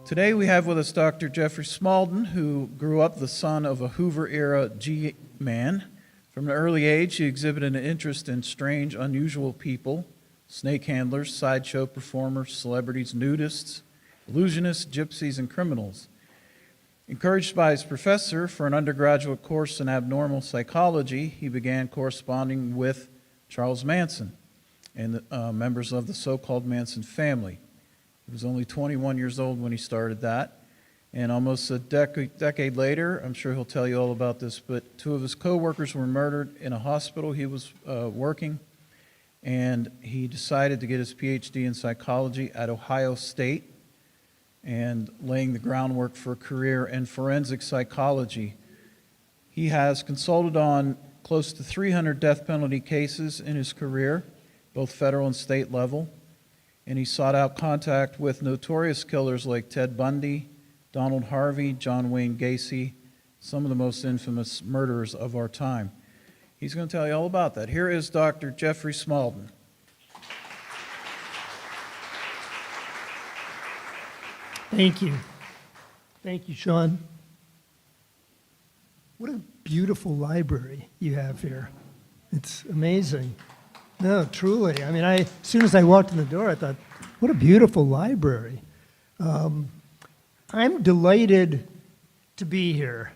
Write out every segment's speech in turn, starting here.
Today we have with us Dr. Jeffrey Smalldon, who grew up the son of a Hoover-era G-man. From an early age, he exhibited an interest in strange, unusual people, snake handlers, sideshow performers, celebrities, nudists, illusionists, gypsies, and criminals. Encouraged by his professor for an undergraduate course in abnormal psychology, he began corresponding with Charles Manson and members of the so-called Manson family. He was only 21 years old when he started that, and almost a decade later, I'm sure he'll tell you all about this, but two of his co-workers were murdered in a hospital he was working, and he decided to get his PhD in psychology at Ohio State, and laying the groundwork for a career in forensic psychology. He has consulted on close to 300 death penalty cases in his career, both federal and state level, and he sought out contact with notorious killers like Ted Bundy, Donald Harvey, John Wayne Gacy, some of the most infamous murderers of our time. He's going to tell you all about that. Here is Dr. Jeffrey Smalldon. Thank you. Thank you, Sean. What a beautiful library you have here. It's amazing. No, truly. I mean, as soon as I walked in the door, I thought, what a beautiful library. I'm delighted to be here.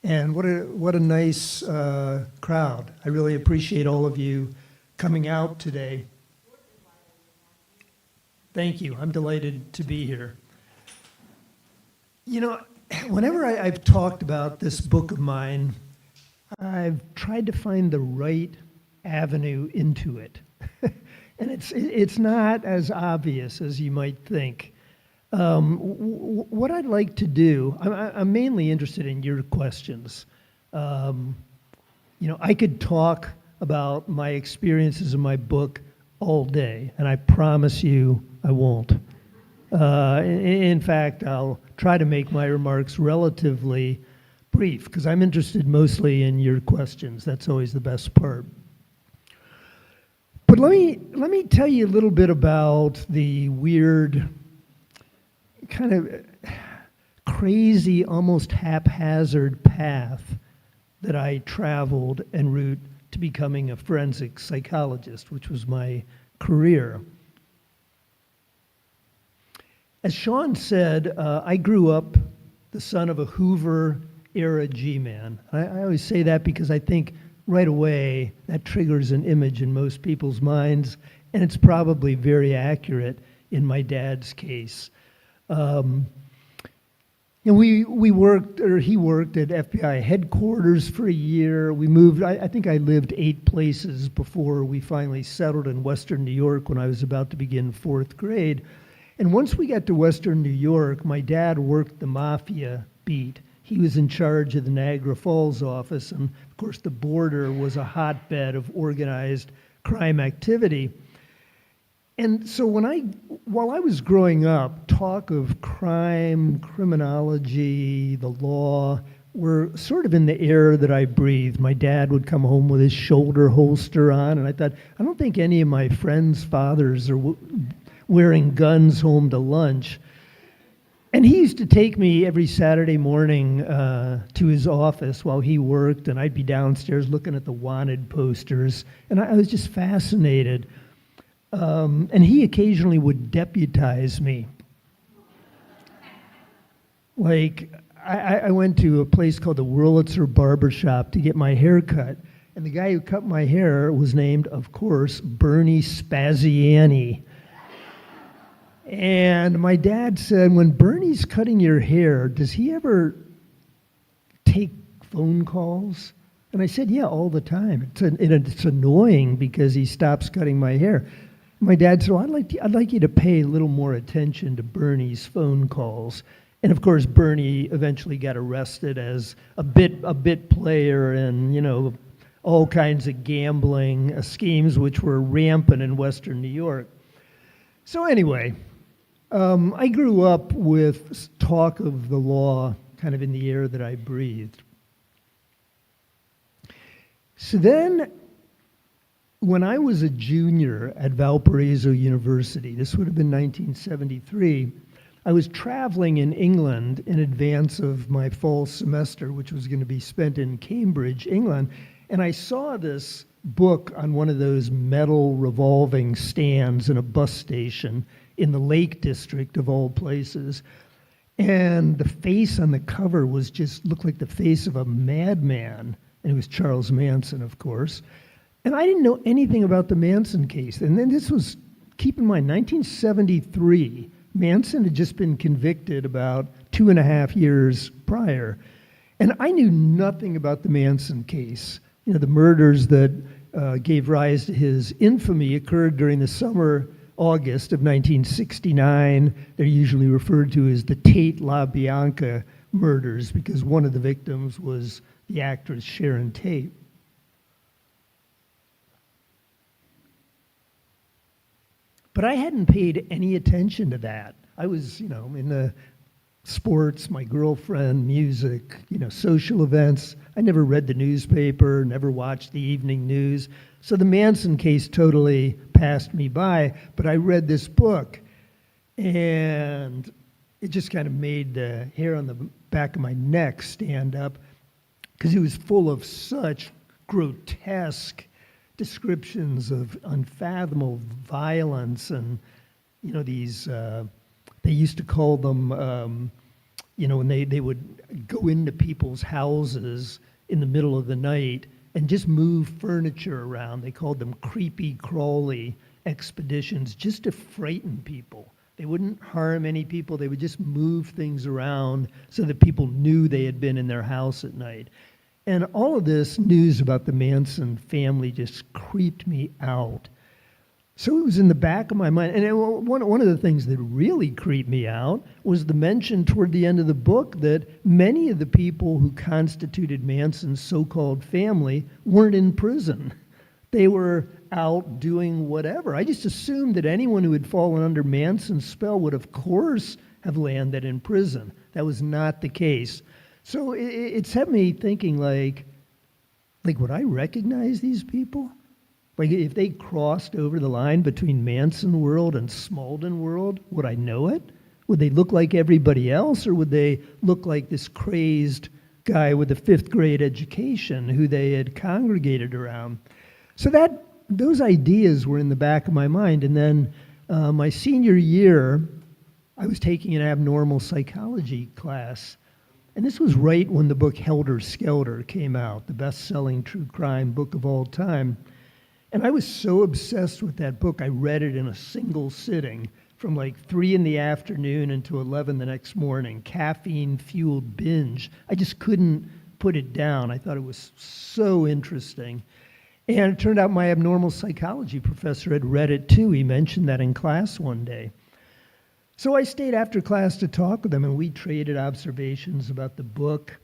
And what a nice crowd. I really appreciate all of you coming out today. Thank you. I'm delighted to be here. You know, whenever I've talked about this book of mine, I've tried to find the right avenue into it. And it's not as obvious as you might think. What I'd like to do, I'm mainly interested in your questions. You know, I could talk about my experiences in my book all day, and I promise you I won't. In fact, I'll try to make my remarks relatively brief because I'm interested mostly in your questions. That's always the best part. But let me tell you a little bit about the weird, kind of crazy, almost haphazard path that I traveled en route to becoming a forensic psychologist, which was my career. As Sean said, I grew up the son of a Hoover-era G-man. I always say that because I think right away that triggers an image in most people's minds, and it's probably very accurate in my dad's case. And we worked, or he worked at FBI headquarters for a year. We moved, I think I lived 8 places before we finally settled in Western New York when I was about to begin 4th grade. And once we got to Western New York, my dad worked the mafia beat. He was in charge of the Niagara Falls office, and of course the border was a hotbed of organized crime activity. And so while I was growing up, talk of crime, criminology, the law were sort of in the air that I breathed. My dad would come home with his shoulder holster on, and I thought, I don't think any of my friends' fathers are wearing guns home to lunch. And he used to take me every Saturday morning to his office while he worked, and I'd be downstairs looking at the wanted posters, and I was just fascinated. And he occasionally would deputize me. Like, I went to a place called the Wurlitzer Barbershop to get my hair cut, and the guy who cut my hair was named, of course, Bernie Spaziani. And my dad said, when Bernie's cutting your hair, does he ever take phone calls? And I said, yeah, all the time. It's annoying because he stops cutting my hair. My dad said, well, I'd like you to pay a little more attention to Bernie's phone calls. And of course, Bernie eventually got arrested as a bit player and, you know, all kinds of gambling schemes which were rampant in Western New York. So anyway, I grew up with talk of the law kind of in the air that I breathed. So then, when I was a junior at Valparaiso University, this would have been 1973, I was traveling in England in advance of my fall semester, which was going to be spent in Cambridge, England, and I saw this book on one of those metal revolving stands in a bus station in the Lake District of all places. And the face on the cover looked like the face of a madman. And it was Charles Manson, of course. And I didn't know anything about the Manson case. And then this was, keep in mind, 1973. Manson had just been convicted about 2.5 years prior. And I knew nothing about the Manson case. You know, the murders that gave rise to his infamy occurred during the summer, August of 1969. They're usually referred to as the Tate LaBianca murders because one of the victims was the actress Sharon Tate. But I hadn't paid any attention to that. I was, in the sports, my girlfriend, music, social events. I never read the newspaper, never watched the evening news. So the Manson case totally passed me by, but I read this book, and it just kind of made the hair on the back of my neck stand up because it was full of such grotesque descriptions of unfathomable violence and, these, they used to call them, when they would go into people's houses in the middle of the night and just move furniture around. They called them creepy crawly expeditions just to frighten people. They wouldn't harm any people. They would just move things around so that people knew they had been in their house at night. And all of this news about the Manson family just creeped me out. So it was in the back of my mind. And one of the things that really creeped me out was the mention toward the end of the book that many of the people who constituted Manson's so-called family weren't in prison. They were out doing whatever. I just assumed that anyone who had fallen under Manson's spell would, of course, have landed in prison. That was not the case. So it set me thinking, like, would I recognize these people? Like, if they crossed over the line between Manson world and Smalldon world, would I know it? Would they look like everybody else, or would they look like this crazed guy with a 5th grade education who they had congregated around? So those ideas were in the back of my mind. And then my senior year, I was taking an abnormal psychology class. And this was right when the book Helter Skelter came out, the best-selling true crime book of all time. And I was so obsessed with that book, I read it in a single sitting from like 3 in the afternoon until 11 the next morning, caffeine-fueled binge. I just couldn't put it down. I thought it was so interesting. And it turned out my abnormal psychology professor had read it too. He mentioned that in class one day. So I stayed after class to talk with him, and we traded observations about the book.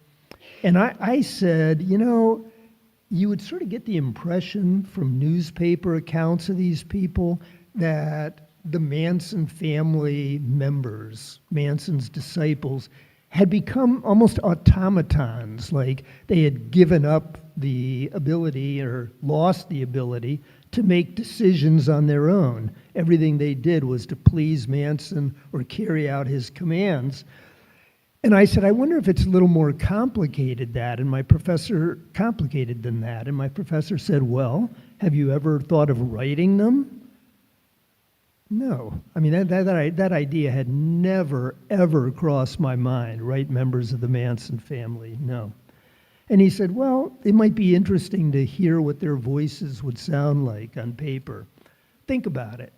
And I said, you would sort of get the impression from newspaper accounts of these people that the Manson family members, Manson's disciples, had become almost automatons, like they had given up the ability or lost the ability to make decisions on their own. Everything they did was to please Manson or carry out his commands. And I said, I wonder if it's a little more complicated than that. And my professor said, well, have you ever thought of writing them? No. I mean, that idea had never, ever crossed my mind, write members of the Manson family, no. And he said, well, it might be interesting to hear what their voices would sound like on paper. Think about it.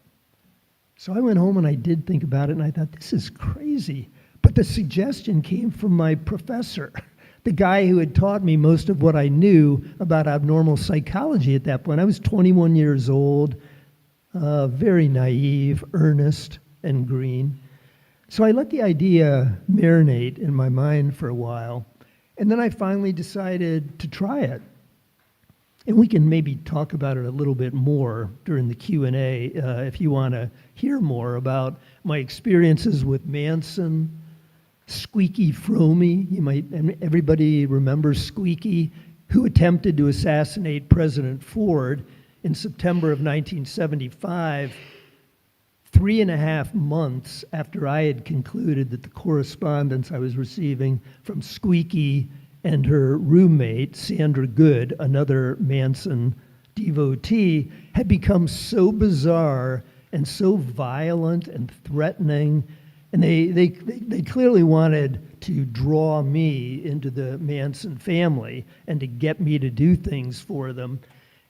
So I went home and I did think about it, and I thought, this is crazy. But the suggestion came from my professor, the guy who had taught me most of what I knew about abnormal psychology at that point. I was 21 years old, very naive, earnest, and green. So I let the idea marinate in my mind for a while. And then I finally decided to try it. And we can maybe talk about it a little bit more during the Q&A if you want to hear more about my experiences with Manson, Squeaky Fromme. Everybody remembers Squeaky, who attempted to assassinate President Ford in September of 1975. 3.5 months after I had concluded that the correspondence I was receiving from Squeaky and her roommate, Sandra Good, another Manson devotee, had become so bizarre and so violent and threatening. And they clearly wanted to draw me into the Manson family and to get me to do things for them.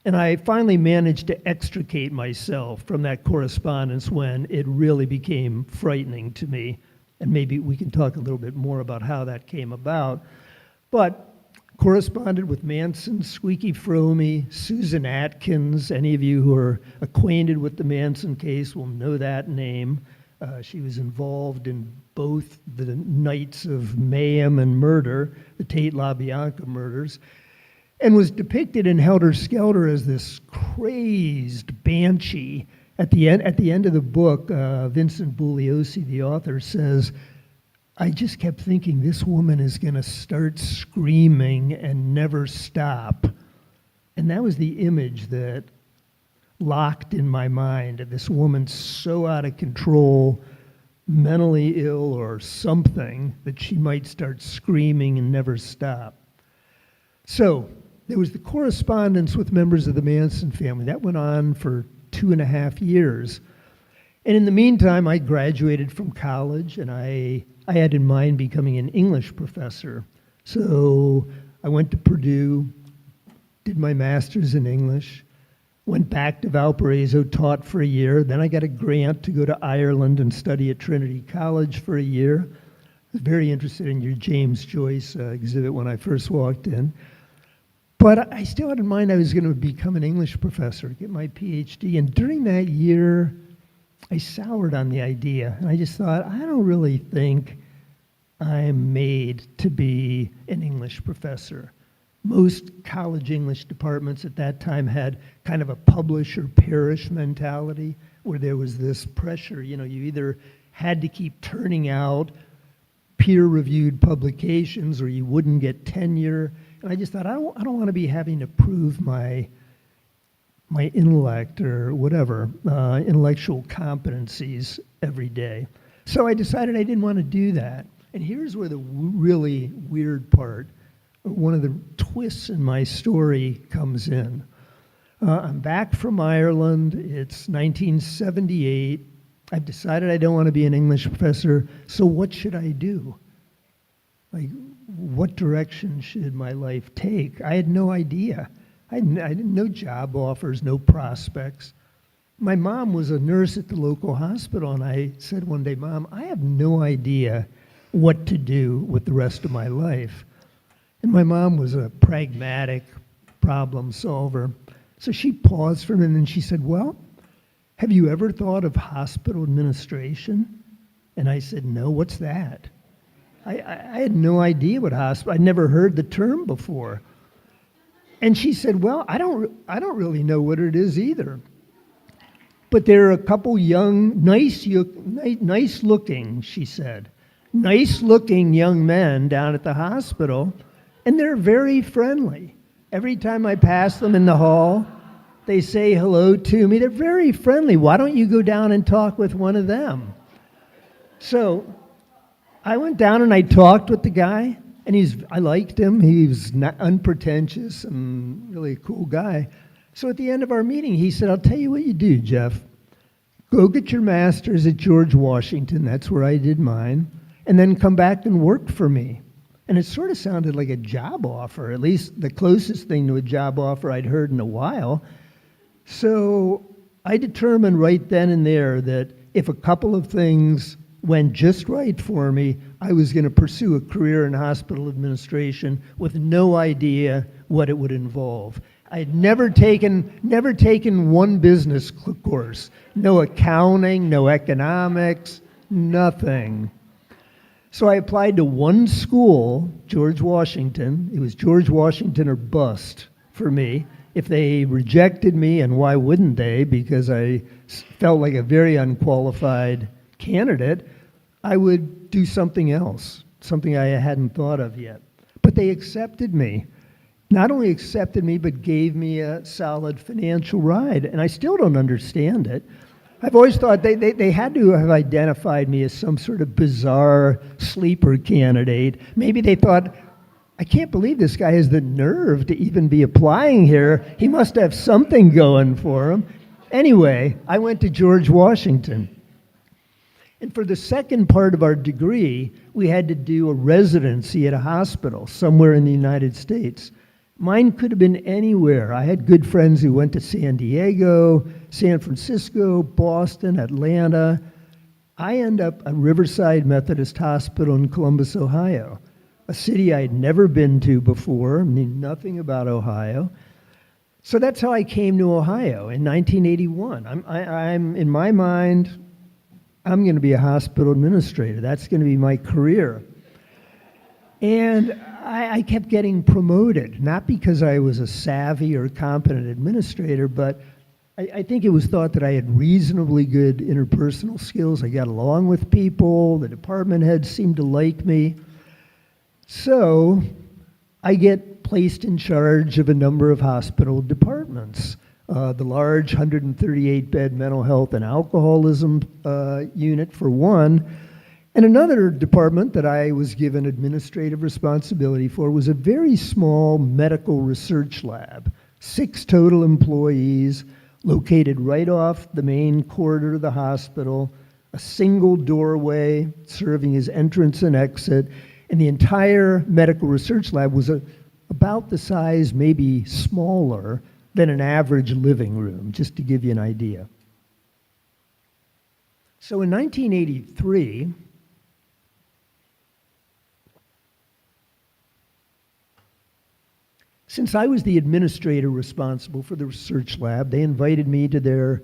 And I finally managed to extricate myself from that correspondence when it really became frightening to me. And maybe we can talk a little bit more about how that came about. But corresponded with Manson, Squeaky Fromme, Susan Atkins. Any of you who are acquainted with the Manson case will know that name. She was involved in both the nights of mayhem and murder, the Tate LaBianca murders, and was depicted in Helter Skelter as this crazed banshee. At the end of the book, Vincent Bugliosi, the author, says, I just kept thinking this woman is going to start screaming and never stop. And that was the image that locked in my mind, of this woman so out of control, mentally ill or something, that she might start screaming and never stop. So there was the correspondence with members of the Manson family. That went on for 2.5 years. And in the meantime, I graduated from college, and I had in mind becoming an English professor. So I went to Purdue, did my master's in English, went back to Valparaiso, taught for a year. Then I got a grant to go to Ireland and study at Trinity College for a year. I was very interested in your James Joyce exhibit when I first walked in. But I still had in mind I was going to become an English professor, get my PhD. And during that year, I soured on the idea. And I just thought, I don't really think I'm made to be an English professor. Most college English departments at that time had kind of a publish or perish mentality, where there was this pressure. You either had to keep turning out peer-reviewed publications or you wouldn't get tenure. And I just thought, I don't want to be having to prove my intellect or whatever, intellectual competencies every day. So I decided I didn't want to do that. And here's where the really weird part, one of the twists in my story comes in. I'm back from Ireland. It's 1978. I've decided I don't want to be an English professor, so what should I do? Like, what direction should my life take? I had no idea. I had no job offers, no prospects. My mom was a nurse at the local hospital, and I said one day, Mom, I have no idea what to do with the rest of my life. And my mom was a pragmatic problem solver. So she paused for a minute and she said, well, have you ever thought of hospital administration? And I said, no, what's that? I had no idea what hospital, I'd never heard the term before. And she said, well, I don't really know what it is either. But there are a couple young, nice-looking, she said, nice-looking young men down at the hospital, and they're very friendly. Every time I pass them in the hall, they say hello to me. They're very friendly. Why don't you go down and talk with one of them? So I went down and I talked with the guy, and I liked him. He was not unpretentious and really a cool guy. So at the end of our meeting, he said, I'll tell you what you do, Jeff. Go get your master's at George Washington. That's where I did mine. And then come back and work for me. And it sort of sounded like a job offer, at least the closest thing to a job offer I'd heard in a while. So I determined right then and there that if a couple of things went just right for me, I was going to pursue a career in hospital administration with no idea what it would involve. I had never taken one business course, no accounting, no economics, nothing. So I applied to one school, George Washington. It was George Washington or bust for me. If they rejected me, and why wouldn't they, because I felt like a very unqualified candidate, I would do something else, something I hadn't thought of yet. But they accepted me. Not only accepted me, but gave me a solid financial ride. And I still don't understand it. I've always thought they had to have identified me as some sort of bizarre sleeper candidate. Maybe they thought, I can't believe this guy has the nerve to even be applying here. He must have something going for him. Anyway, I went to George Washington. And for the second part of our degree, we had to do a residency at a hospital somewhere in the United States. Mine could have been anywhere. I had good friends who went to San Diego, San Francisco, Boston, Atlanta. I end up at Riverside Methodist Hospital in Columbus, Ohio, a city I'd never been to before, knew nothing about Ohio. So that's how I came to Ohio in 1981. I'm in my mind, I'm going to be a hospital administrator. That's going to be my career. And I kept getting promoted, not because I was a savvy or competent administrator, but I think it was thought that I had reasonably good interpersonal skills. I got along with people. The department heads seemed to like me. So I get placed in charge of a number of hospital departments. The large 138-bed mental health and alcoholism unit for one. And another department that I was given administrative responsibility for was a very small medical research lab, 6 total employees, located right off the main corridor of the hospital, a single doorway serving as entrance and exit, and the entire medical research lab was about the size, maybe smaller, than an average living room, just to give you an idea. So in 1983, since I was the administrator responsible for the research lab, they invited me to their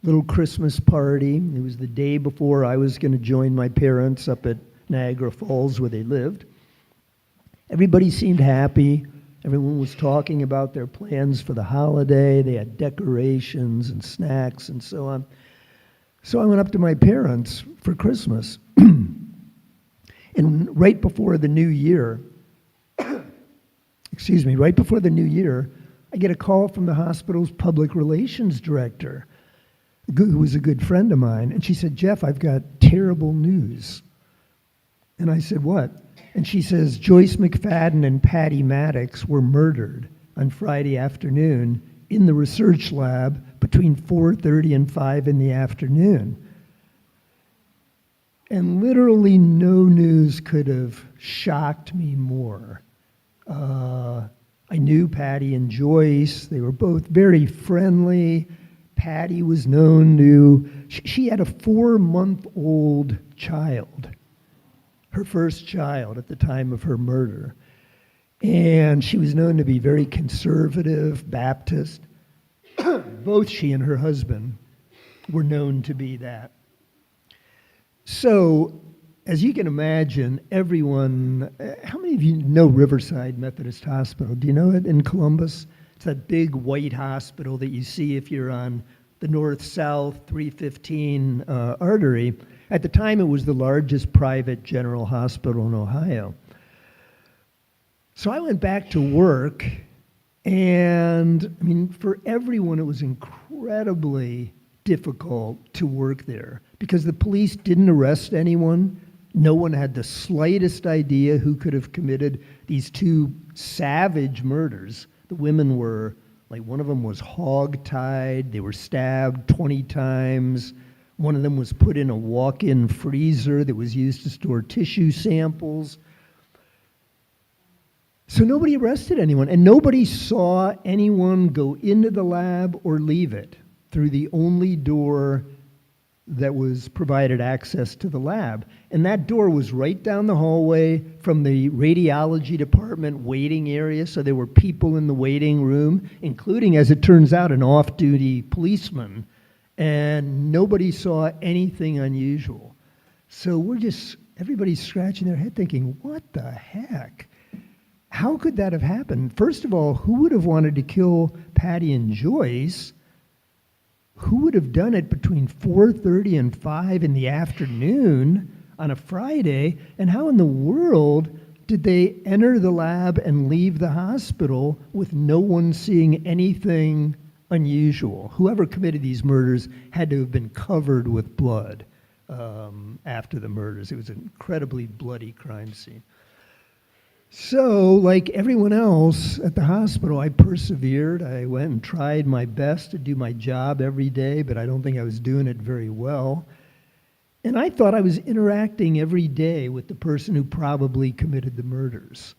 little Christmas party. It was the day before I was going to join my parents up at Niagara Falls where they lived. Everybody seemed happy. Everyone was talking about their plans for the holiday. They had decorations and snacks and so on. So I went up to my parents for Christmas. And right before the new year, right before the new year, I get a call from the hospital's public relations director, who was a good friend of mine. And she said, "Jeff, I've got terrible news." And I said, "What?" And she says, "Joyce McFadden and Patty Maddox were murdered on Friday afternoon in the research lab between 4:30 and 5 in the afternoon." And literally no news could have shocked me more. I knew Patty and Joyce. They were both very friendly. Patty was known to, she had a 4-month-old child, her first child at the time of her murder. And she was known to be very conservative, Baptist. Both she and her husband were known to be that. So, as you can imagine, everyone, how many of you know Riverside Methodist Hospital? Do you know it in Columbus? It's that big white hospital that you see if you're on the north-south 315 artery. At the time, it was the largest private general hospital in Ohio. So I went back to work, and I mean, for everyone, it was incredibly difficult to work there because the police didn't arrest anyone. No one had the slightest idea who could have committed these 2 savage murders. The women were, like, one of them was hog-tied. They were stabbed 20 times. One of them was put in a walk-in freezer that was used to store tissue samples. So nobody arrested anyone, and nobody saw anyone go into the lab or leave it through the only door that was provided access to the lab. And that door was right down the hallway from the radiology department waiting area, so there were people in the waiting room, including, as it turns out, an off-duty policeman, and nobody saw anything unusual. So everybody's scratching their head thinking, what the heck? How could that have happened? First of all, who would have wanted to kill Patty and Joyce? Who would have done it between 4:30 and 5 in the afternoon on a Friday? And how in the world did they enter the lab and leave the hospital with no one seeing anything unusual. Whoever committed these murders had to have been covered with blood after the murders. It was an incredibly bloody crime scene. So, like everyone else at the hospital, I persevered. I went and tried my best to do my job every day, but I don't think I was doing it very well. And I thought I was interacting every day with the person who probably committed the murders.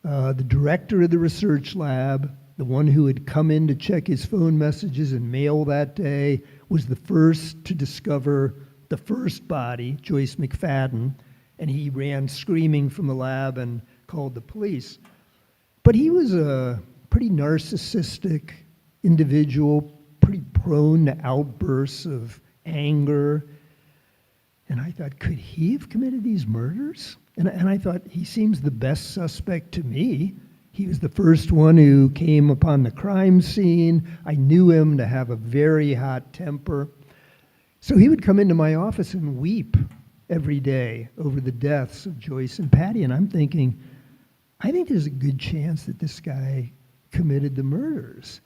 The director of the research lab, the one who had come in to check his phone messages and mail that day, was the first to discover the first body, Joyce McFadden, and he ran screaming from the lab and called the police. But he was a pretty narcissistic individual, pretty prone to outbursts of anger. And I thought, could he have committed these murders? And I thought, he seems the best suspect to me. He was the first one who came upon the crime scene. I knew him to have a very hot temper. So he would come into my office and weep every day over the deaths of Joyce and Patty. And I'm thinking, I think there's a good chance that this guy committed the murders.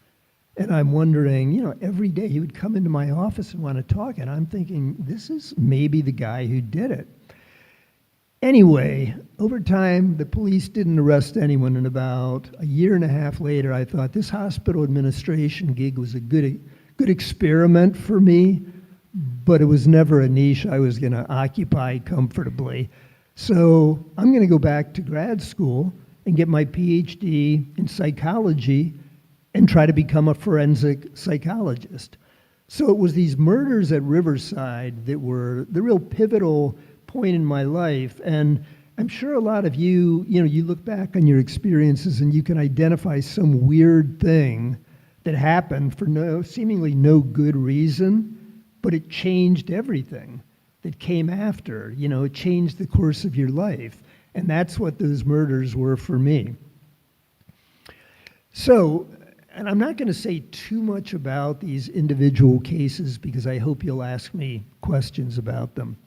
And I'm wondering, every day he would come into my office and want to talk, and I'm thinking, this is maybe the guy who did it. Anyway, over time, the police didn't arrest anyone, and about a year and a half later, I thought this hospital administration gig was a good experiment for me, but it was never a niche I was going to occupy comfortably. So I'm going to go back to grad school and get my PhD in psychology and try to become a forensic psychologist. So it was these murders at Riverside that were the real pivotal point in my life. And I'm sure a lot of you, you look back on your experiences and you can identify some weird thing that happened for seemingly no good reason, but it changed everything that came after. It changed the course of your life. And that's what those murders were for me. So, and I'm not going to say too much about these individual cases because I hope you'll ask me questions about them.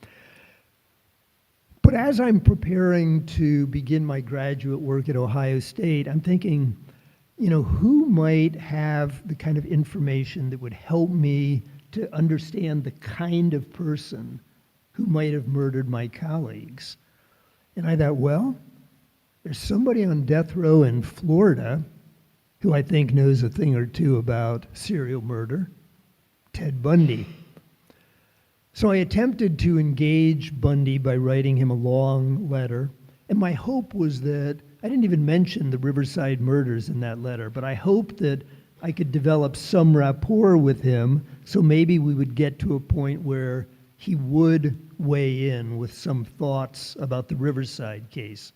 But as I'm preparing to begin my graduate work at Ohio State, I'm thinking, who might have the kind of information that would help me to understand the kind of person who might have murdered my colleagues? And I thought, well, there's somebody on death row in Florida who I think knows a thing or two about serial murder, Ted Bundy. So I attempted to engage Bundy by writing him a long letter, and my hope was that, I didn't even mention the Riverside murders in that letter, but I hoped that I could develop some rapport with him, so maybe we would get to a point where he would weigh in with some thoughts about the Riverside case.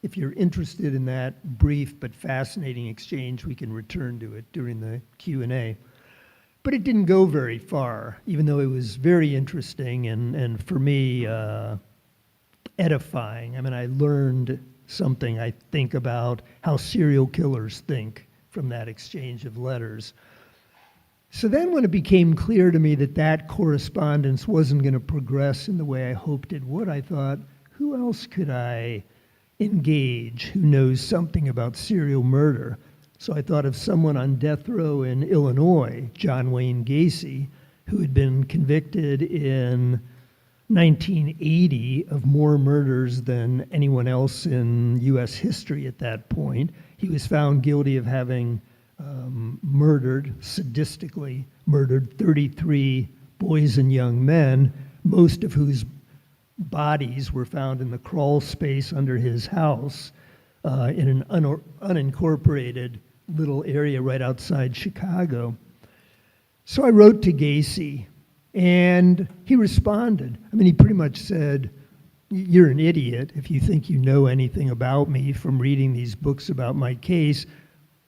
If you're interested in that brief but fascinating exchange, we can return to it during the Q&A. But it didn't go very far, even though it was very interesting and for me, edifying. I mean, I learned something, I think, about how serial killers think from that exchange of letters. So then when it became clear to me that that correspondence wasn't going to progress in the way I hoped it would, I thought, who else could I engage who knows something about serial murder? So I thought of someone on death row in Illinois, John Wayne Gacy, who had been convicted in 1980 of more murders than anyone else in U.S. history at that point. He was found guilty of having sadistically murdered 33 boys and young men, most of whose bodies were found in the crawl space under his house in an unincorporated little area right outside Chicago. So I wrote to Gacy, and he responded. I mean, he pretty much said, "You're an idiot if you think you know anything about me from reading these books about my case,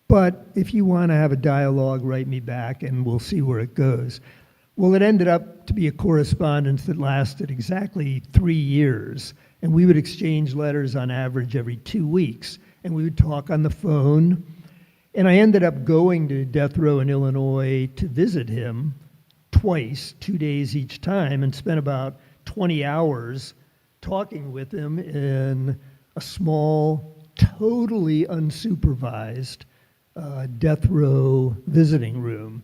but if you want to have a dialogue, write me back and we'll see where it goes." Well, it ended up to be a correspondence that lasted exactly 3 years, and we would exchange letters on average every 2 weeks, and we would talk on the phone. And I ended up going to death row in Illinois to visit him twice, 2 days each time, and spent about 20 hours talking with him in a small, totally unsupervised death row visiting room.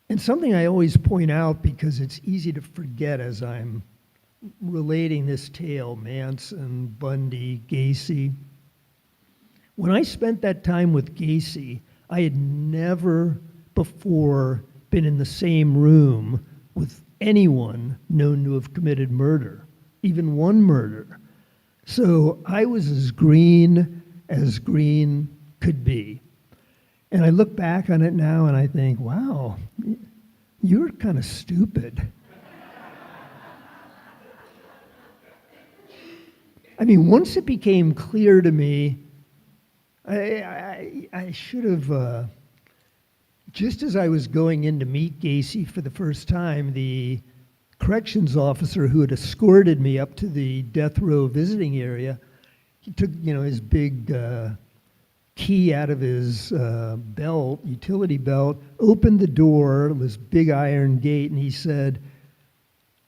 And something I always point out because it's easy to forget as I'm relating this tale, Manson, Bundy, Gacy. When I spent that time with Gacy, I had never before been in the same room with anyone known to have committed murder, even one murder. So I was as green could be. And I look back on it now and I think, wow, you're kind of stupid. I mean, once it became clear to me, I should have, just as I was going in to meet Gacy for the first time, the corrections officer who had escorted me up to the death row visiting area, he took, his big key out of his belt, utility belt, opened the door, this big iron gate, and he said,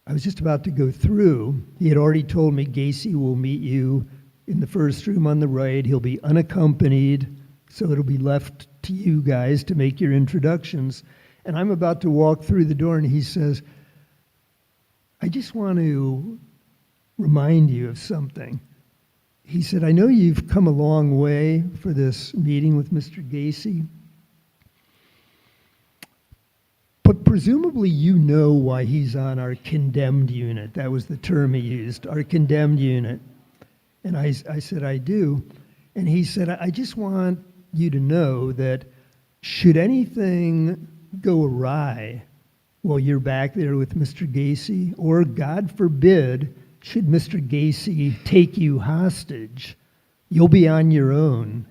I was just about to go through. He had already told me Gacy will meet you in the first room on the right. He'll be unaccompanied, so it'll be left to you guys to make your introductions. And I'm about to walk through the door, and he says, I just want to remind you of something. He said, I know you've come a long way for this meeting with Mr. Gacy, but presumably you know why he's on our condemned unit. That was the term he used, our condemned unit. And I said, I do. And he said, I just want you to know that should anything go awry while you're back there with Mr. Gacy, or God forbid, should Mr. Gacy take you hostage, you'll be on your own.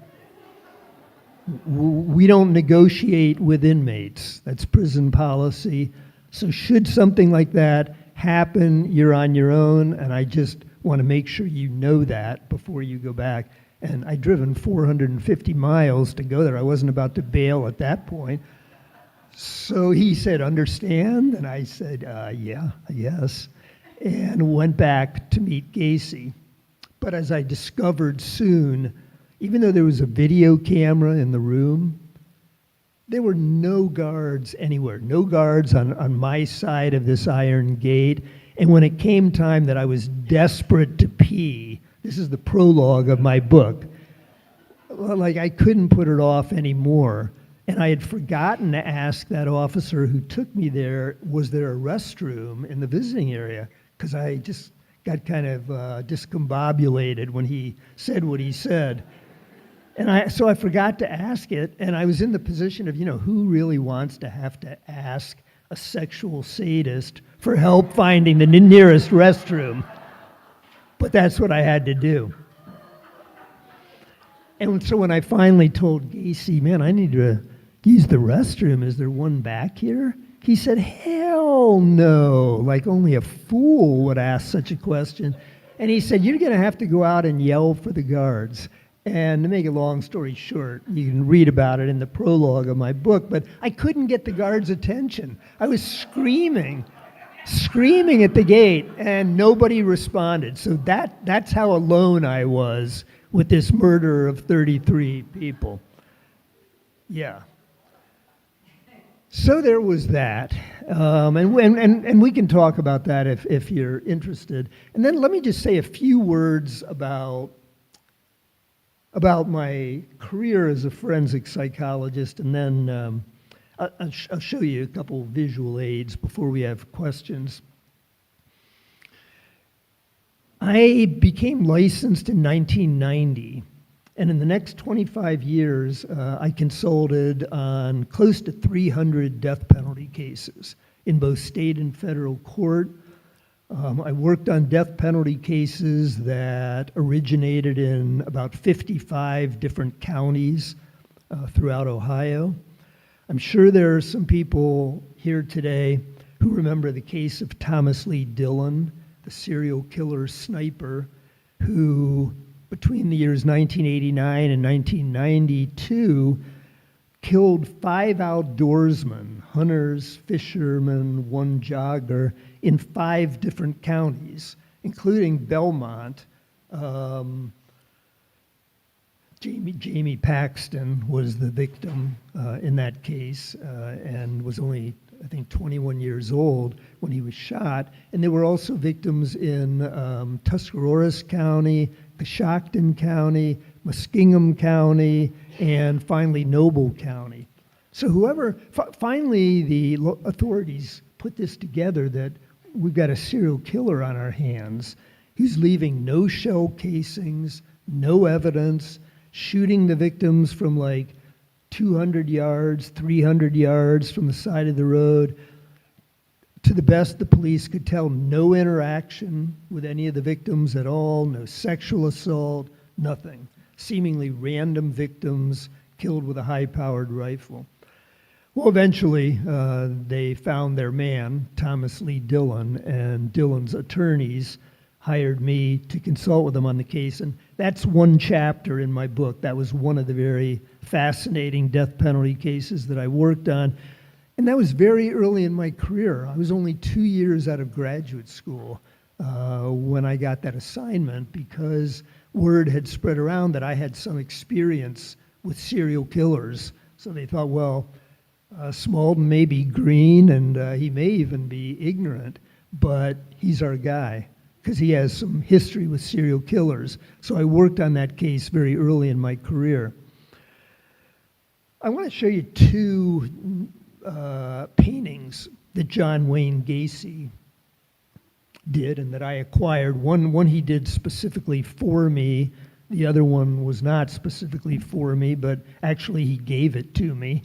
We don't negotiate with inmates. That's prison policy. So should something like that happen, you're on your own, and I just want to make sure you know that before you go back. And I'd driven 450 miles to go there. I wasn't about to bail at that point. So he said, understand? And I said, yes. And went back to meet Gacy. But as I discovered soon, even though there was a video camera in the room, there were no guards anywhere, no guards on my side of this iron gate. And when it came time that I was desperate to pee, this is the prologue of my book, like I couldn't put it off anymore. And I had forgotten to ask that officer who took me there, was there a restroom in the visiting area? Because I just got kind of discombobulated when he said what he said. And so I forgot to ask it, and I was in the position of, who really wants to have to ask a sexual sadist for help finding the nearest restroom? But that's what I had to do. And so when I finally told Gacy, man, I need to use the restroom, is there one back here? He said, hell no, like only a fool would ask such a question. And he said, you're going to have to go out and yell for the guards. And to make a long story short, you can read about it in the prologue of my book, but I couldn't get the guards' attention. I was screaming at the gate, and nobody responded. So that's how alone I was with this murder of 33 people. Yeah. So there was that, and we can talk about that if you're interested. And then let me just say a few words about my career as a forensic psychologist, and then I'll show you a couple visual aids before we have questions. I became licensed in 1990, and in the next 25 years, I consulted on close to 300 death penalty cases in both state and federal court. I worked on death penalty cases that originated in about 55 different counties throughout Ohio. I'm sure there are some people here today who remember the case of Thomas Lee Dillon, the serial killer sniper who, between the years 1989 and 1992, killed 5 outdoorsmen, hunters, fishermen, one jogger, in 5 different counties, including Belmont, Jamie Paxton was the victim in that case and was only, I think, 21 years old when he was shot. And there were also victims in Tuscarawas County, Coshocton County, Muskingum County, and finally Noble County. So finally the authorities put this together that we've got a serial killer on our hands. He's leaving no shell casings, no evidence, shooting the victims from like 200 yards, 300 yards from the side of the road. To the best the police could tell, no interaction with any of the victims at all, no sexual assault, nothing. Seemingly random victims killed with a high-powered rifle. Well, eventually, they found their man, Thomas Lee Dillon, and Dillon's attorneys hired me to consult with them on the case. And that's one chapter in my book. That was one of the very fascinating death penalty cases that I worked on. And that was very early in my career. I was only 2 years out of graduate school when I got that assignment, because word had spread around that I had some experience with serial killers. So they thought, well, Smalldon may be green and he may even be ignorant, but he's our guy because he has some history with serial killers. So I worked on that case very early in my career. I want to show you two paintings that John Wayne Gacy did and that I acquired. One he did specifically for me. The other one was not specifically for me, but actually he gave it to me.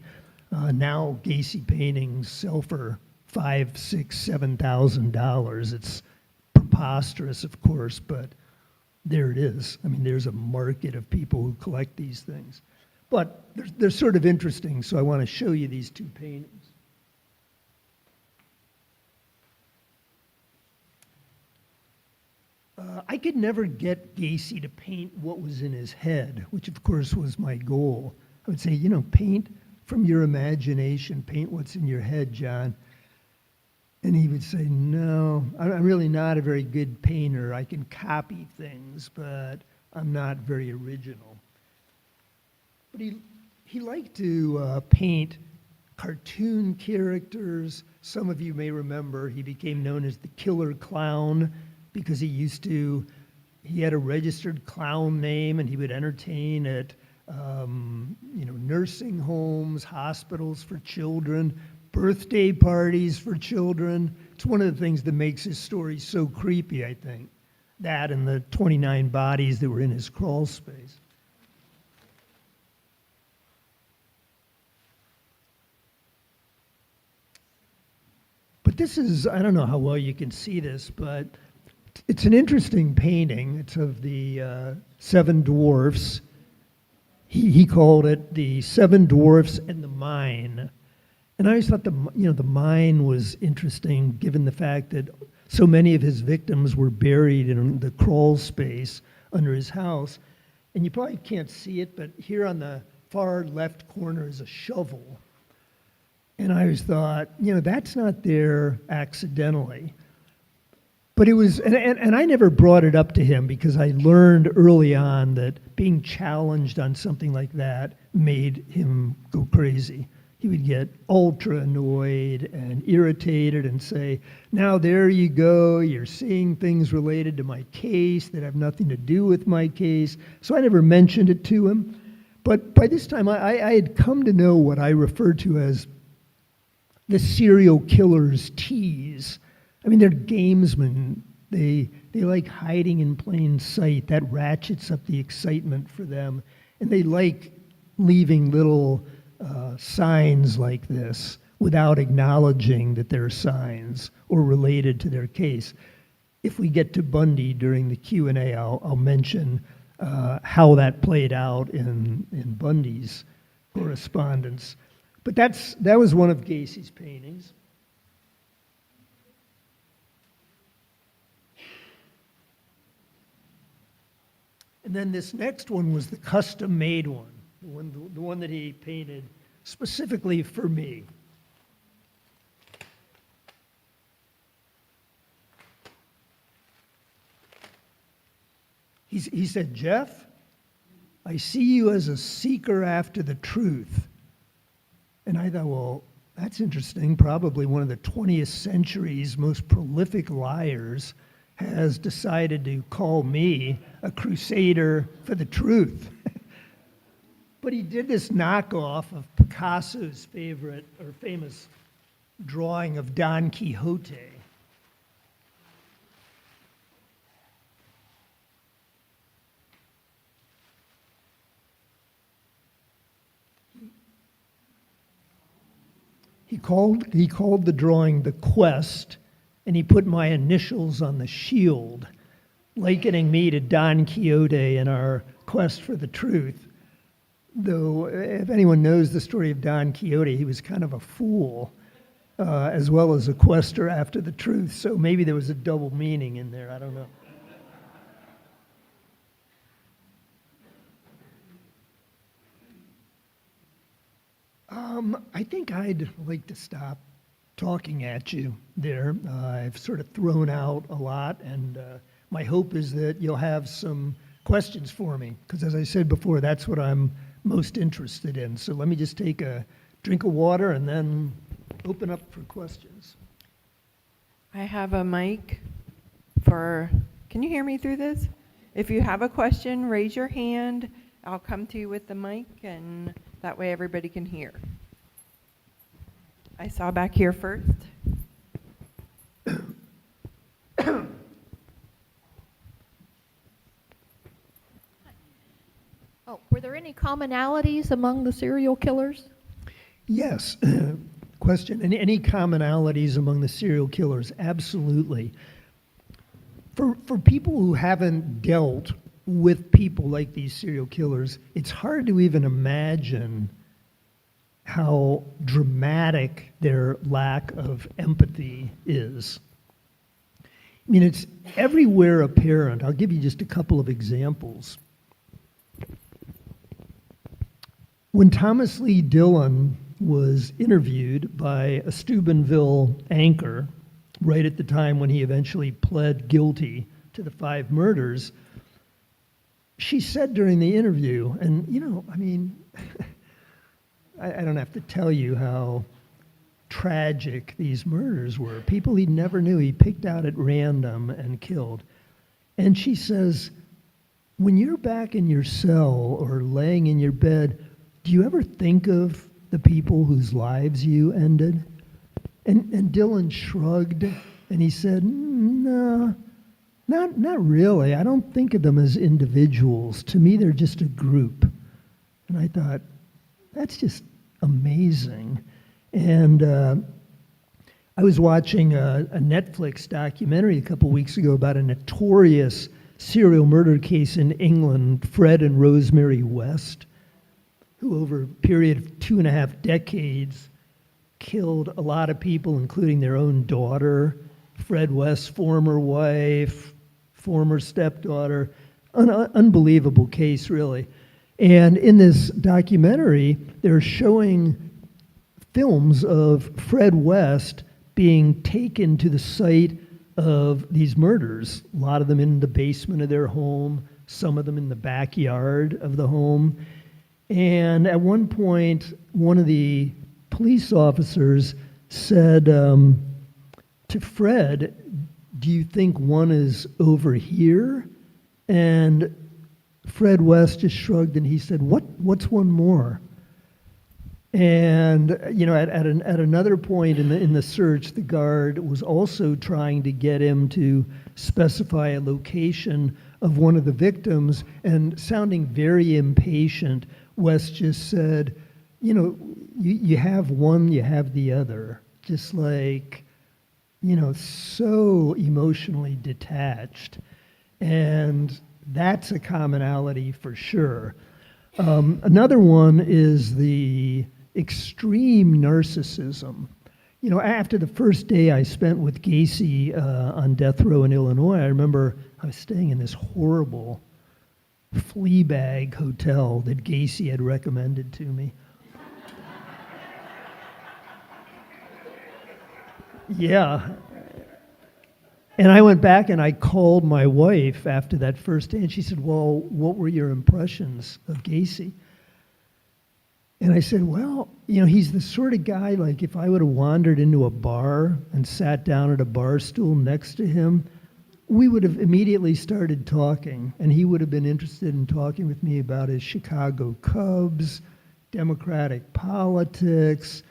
Now Gacy paintings sell for $5,000, $6,000, $7,000. It's preposterous, of course, but there it is. I mean, there's a market of people who collect these things. But they're sort of interesting, so I want to show you these two paintings. I could never get Gacy to paint what was in his head, which of course was my goal. I would say, paint from your imagination, paint what's in your head, John. And he would say, no, I'm really not a very good painter. I can copy things, but I'm not very original. But he liked to paint cartoon characters. Some of you may remember he became known as the Killer Clown because he had a registered clown name, and he would entertain at nursing homes, hospitals for children, birthday parties for children. It's one of the things that makes his story so creepy, I think. That and the 29 bodies that were in his crawl space. But this is, I don't know how well you can see this, but it's an interesting painting. It's of the Seven Dwarfs. He called it the Seven Dwarfs and the Mine. And I always thought the mine was interesting, given the fact that so many of his victims were buried in the crawl space under his house. And you probably can't see it, but here on the far left corner is a shovel. And I always thought, that's not there accidentally. But it was, and I never brought it up to him because I learned early on that being challenged on something like that made him go crazy. He would get ultra annoyed and irritated and say, now there you go, you're seeing things related to my case that have nothing to do with my case. So I never mentioned it to him. But by this time, I had come to know what I referred to as the serial killer's tease. I mean, they're gamesmen. They like hiding in plain sight. That ratchets up the excitement for them. And they like leaving little signs like this without acknowledging that they're signs or related to their case. If we get to Bundy during the Q&A, I'll mention how that played out in Bundy's correspondence. But that was one of Gacy's paintings. And then this next one was the custom-made one, the one that he painted specifically for me. He said, Jeff, I see you as a seeker after the truth. And I thought, well, that's interesting. Probably one of the 20th century's most prolific liars has decided to call me a crusader for the truth. But he did this knockoff of Picasso's favorite or famous drawing of Don Quixote. He called the drawing The Quest, and he put my initials on the shield, likening me to Don Quixote in our quest for the truth. Though, if anyone knows the story of Don Quixote, he was kind of a fool, as well as a quester after the truth. So maybe there was a double meaning in there. I don't know. I think I'd like to stop talking at you there. I've sort of thrown out a lot, and my hope is that you'll have some questions for me, because as I said before, that's what I'm most interested in. So let me just take a drink of water and then open up for questions. I have a mic for, can you hear me through this? If you have a question, raise your hand. I'll come to you with the mic, and that way everybody can hear. I saw back here first. Oh, were there any commonalities among the serial killers? Yes. Question. Any commonalities among the serial killers? Absolutely. For people who haven't dealt with people like these serial killers, it's hard to even imagine how dramatic their lack of empathy is. I mean, it's everywhere apparent. I'll give you just a couple of examples. When Thomas Lee Dillon was interviewed by a Steubenville anchor, right at the time when he eventually pled guilty to the 5 murders, she said during the interview, and I mean, I don't have to tell you how tragic these murders were. People he never knew, he picked out at random and killed. And she says, when you're back in your cell or laying in your bed, do you ever think of the people whose lives you ended? And Dylan shrugged and he said, no, not really. I don't think of them as individuals. To me, they're just a group. And I thought, that's just amazing. And I was watching a Netflix documentary a couple weeks ago about a notorious serial murder case in England, Fred and Rosemary West, who over a period of 2.5 decades killed a lot of people, including their own daughter, Fred West's former wife, former stepdaughter. Unbelievable case, really. And in this documentary, they're showing films of Fred West being taken to the site of these murders, a lot of them in the basement of their home, some of them in the backyard of the home. And at one point, one of the police officers said to Fred, do you think one is over here? And Fred West just shrugged and he said, what's one more? And at another point in the search, the guard was also trying to get him to specify a location of one of the victims, and sounding very impatient, West just said, you have one, you have the other. Just like, so emotionally detached. And that's a commonality for sure. Another one is the extreme narcissism. After the first day I spent with Gacy on death row in Illinois, I remember I was staying in this horrible flea bag hotel that Gacy had recommended to me. Yeah. And I went back and I called my wife after that first day, and she said, well, what were your impressions of Gacy? And I said, well, he's the sort of guy, like if I would have wandered into a bar and sat down at a bar stool next to him, we would have immediately started talking, and he would have been interested in talking with me about his Chicago Cubs, Democratic politics,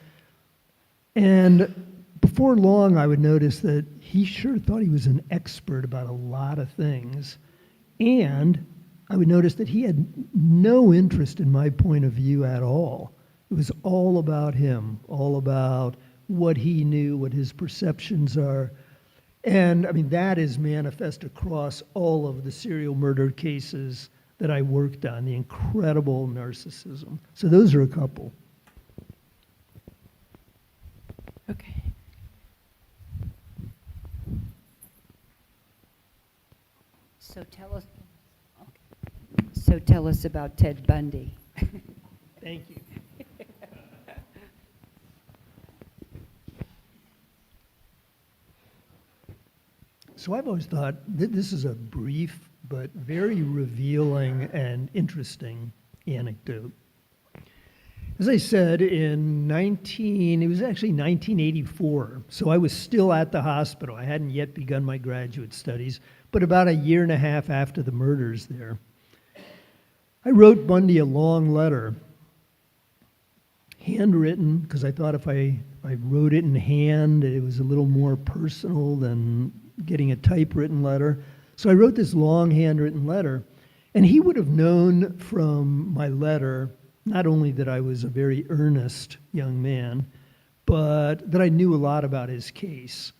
and before long, I would notice that he sure thought he was an expert about a lot of things. And I would notice that he had no interest in my point of view at all. It was all about him, all about what he knew, what his perceptions are. And I mean, that is manifest across all of the serial murder cases that I worked on, the incredible narcissism. So those are a couple. Okay. So tell us about Ted Bundy. Thank you. So I've always thought that this is a brief but very revealing and interesting anecdote. As I said, it was actually 1984, so I was still at the hospital. I hadn't yet begun my graduate studies, but about a year and a half after the murders there. I wrote Bundy a long letter, handwritten, because I thought if I wrote it in hand, it was a little more personal than getting a typewritten letter. So I wrote this long handwritten letter, and he would have known from my letter not only that I was a very earnest young man, but that I knew a lot about his case.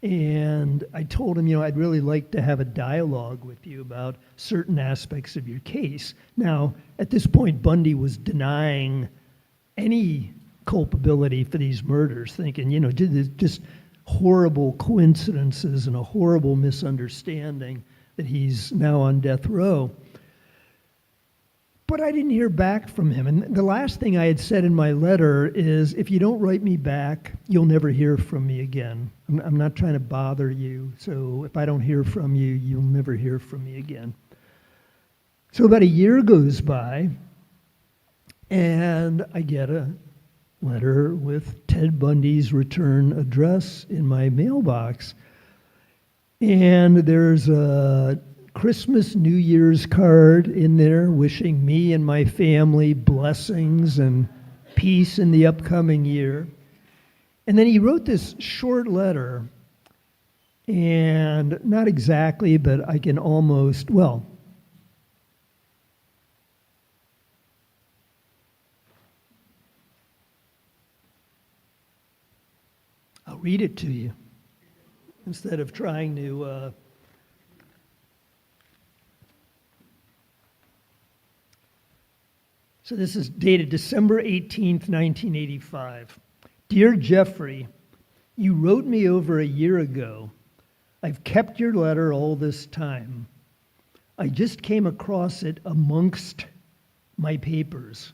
And I told him, I'd really like to have a dialogue with you about certain aspects of your case. Now, at this point, Bundy was denying any culpability for these murders, thinking, just horrible coincidences and a horrible misunderstanding that he's now on death row. But I didn't hear back from him. And the last thing I had said in my letter is, if you don't write me back, you'll never hear from me again. I'm not trying to bother you, so if I don't hear from you, you'll never hear from me again. So about a year goes by, and I get a letter with Ted Bundy's return address in my mailbox. And there's a Christmas, New Year's card in there wishing me and my family blessings and peace in the upcoming year. And then he wrote this short letter, and not exactly, but I can almost, well, I'll read it to you instead of trying to So this is dated December 18th, 1985. Dear Jeffrey, you wrote me over a year ago. I've kept your letter all this time. I just came across it amongst my papers.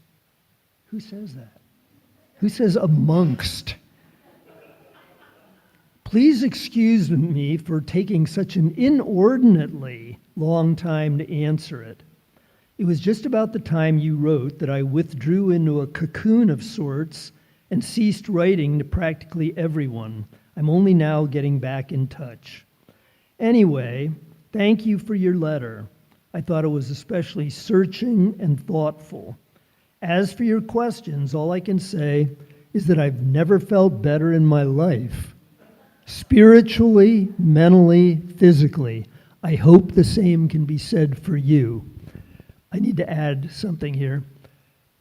Who says that? Who says amongst? Please excuse me for taking such an inordinately long time to answer it. It was just about the time you wrote that I withdrew into a cocoon of sorts and ceased writing to practically everyone. I'm only now getting back in touch. Anyway, thank you for your letter. I thought it was especially searching and thoughtful. As for your questions, all I can say is that I've never felt better in my life. Spiritually, mentally, physically. I hope the same can be said for you. I need to add something here.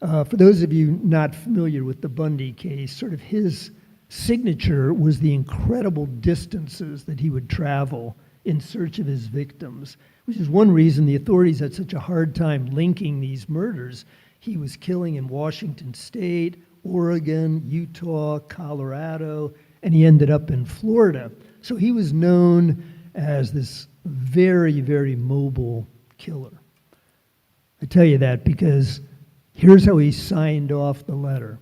For those of you not familiar with the Bundy case, sort of his signature was the incredible distances that he would travel in search of his victims, which is one reason the authorities had such a hard time linking these murders. He was killing in Washington State, Oregon, Utah, Colorado, and he ended up in Florida. So he was known as this very, very mobile killer. I tell you that because here's how he signed off the letter.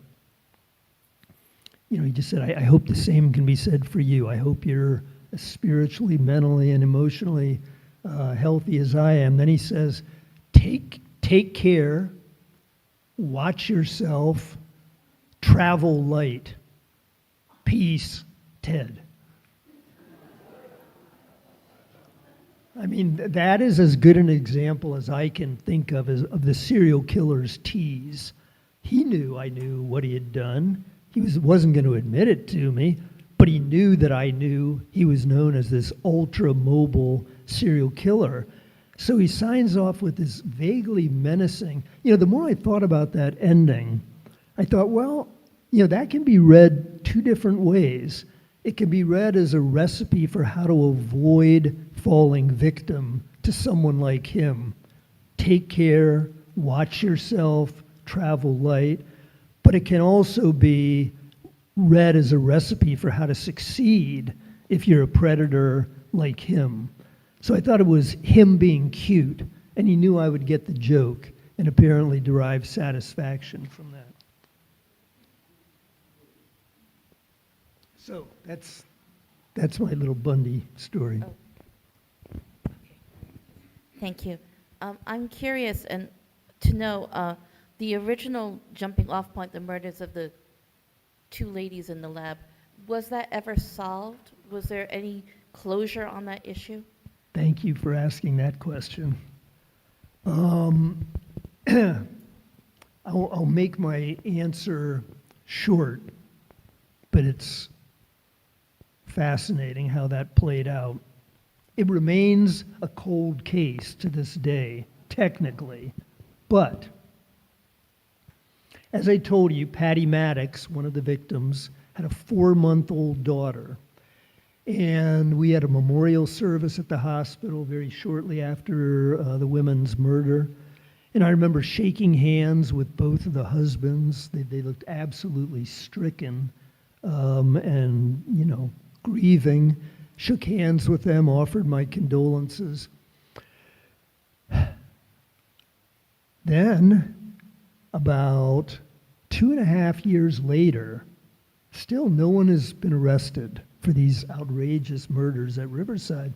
He just said, I hope the same can be said for you. I hope you're as spiritually, mentally, and emotionally healthy as I am. Then he says, take care, watch yourself, travel light. Peace, Ted. I mean, that is as good an example as I can think of of the serial killer's tease. He knew I knew what he had done. He wasn't going to admit it to me, but he knew that I knew he was known as this ultra-mobile serial killer. So he signs off with this vaguely menacing, the more I thought about that ending, I thought, well, that can be read two different ways. It can be read as a recipe for how to avoid falling victim to someone like him. Take care, watch yourself, travel light. But it can also be read as a recipe for how to succeed if you're a predator like him. So I thought it was him being cute, and he knew I would get the joke and apparently derive satisfaction from that. So that's my little Bundy story. Thank you. I'm curious to know the original jumping off point, the murders of the two ladies in the lab, was that ever solved? Was there any closure on that issue? Thank you for asking that question. I'll make my answer short, but it's fascinating how that played out. It remains a cold case to this day, technically, but as I told you, Patty Maddox, one of the victims, had a 4-month-old daughter. And we had a memorial service at the hospital very shortly after the women's murder. And I remember shaking hands with both of the husbands. They looked absolutely stricken and, grieving. Shook hands with them, offered my condolences. Then, about 2.5 years later, still no one has been arrested for these outrageous murders at Riverside.